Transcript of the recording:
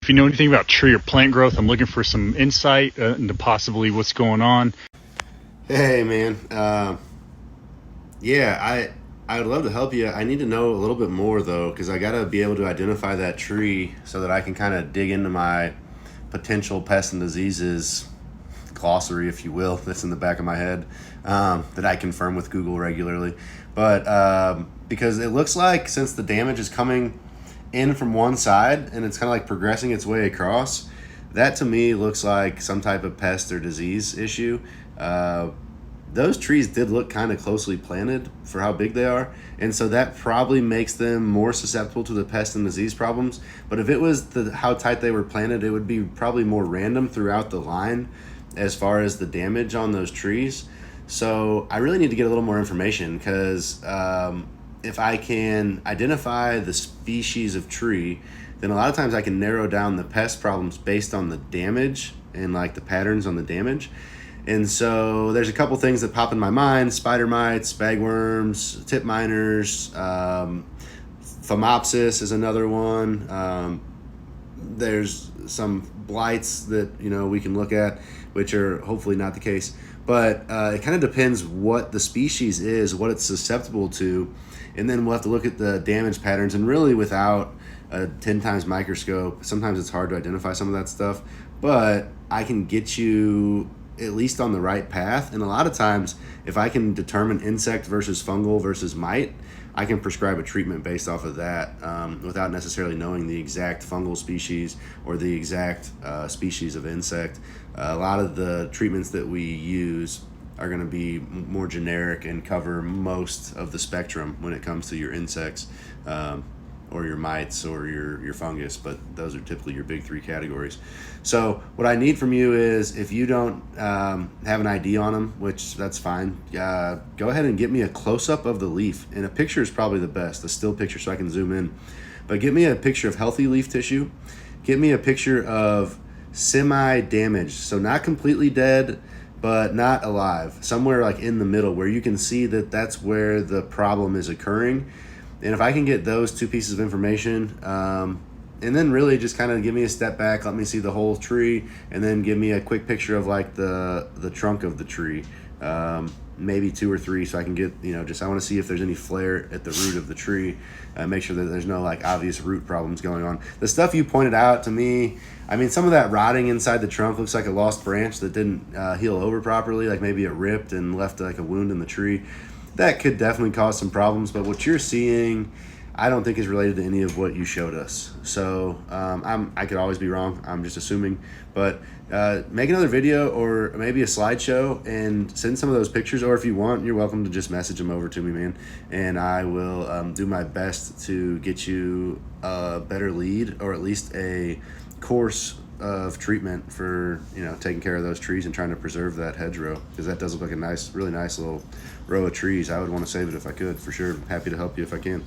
If you know anything about tree or plant growth, I'm looking for some insight into possibly what's going on. Hey man, yeah, I would love to help you. I need to know a little bit more though, because I gotta be able to identify that tree so that I can kind of dig into my potential pests and diseases glossary, if you will, that's in the back of my head, that I confirm with Google regularly. But because it looks like since the damage is coming in from one side and it's kind of like progressing its way across, that to me looks like some type of pest or disease issue. Those trees did look kind of closely planted for how big they are, and so that probably makes them more susceptible to the pest and disease problems. But if it was how tight they were planted, it would be probably more random throughout the line as far as the damage on those trees. So I really need to get a little more information, because if I can identify the species of tree, then a lot of times I can narrow down the pest problems based on the damage and like the patterns on the damage. And so there's a couple things that pop in my mind: spider mites, bagworms, tip miners, phomopsis is another one. There's some blights that we can look at, which are hopefully not the case. But it kind of depends what the species is, what it's susceptible to, and then we'll have to look at the damage patterns. And really, without a 10 times microscope, sometimes it's hard to identify some of that stuff. But I can get you at least on the right path. And a lot of times, if I can determine insect versus fungal versus mite, I can prescribe a treatment based off of that, without necessarily knowing the exact fungal species or the exact species of insect. A lot of the treatments that we use are going to be more generic and cover most of the spectrum when it comes to your insects, or your mites or your fungus, but those are typically your big three categories. So what I need from you is, if you don't have an ID on them, which that's fine, go ahead and get me a close-up of the leaf. And a picture is probably the best, a still picture, so I can zoom in. But get me a picture of healthy leaf tissue. Get me a picture of semi-damaged, so not completely dead, but not alive, somewhere like in the middle where you can see that that's where the problem is occurring. And if I can get those two pieces of information, and then really just kind of give me a step back, let me see the whole tree, and then give me a quick picture of like the trunk of the tree, maybe 2 or 3, so I can get, I want to see if there's any flare at the root of the tree, make sure that there's no like obvious root problems going on. The stuff you pointed out to me, I mean, some of that rotting inside the trunk looks like a lost branch that didn't heal over properly, like maybe it ripped and left like a wound in the tree. That could definitely cause some problems, but what you're seeing, I don't think is related to any of what you showed us. So I could always be wrong. I'm just assuming. But make another video or maybe a slideshow and send some of those pictures. Or if you want, you're welcome to just message them over to me, man. And I will do my best to get you a better lead, or at least a course of treatment for taking care of those trees and trying to preserve that hedgerow, because that does look like a nice, really nice little row of trees. I would want to save it if I could, for sure. Happy to help you if I can.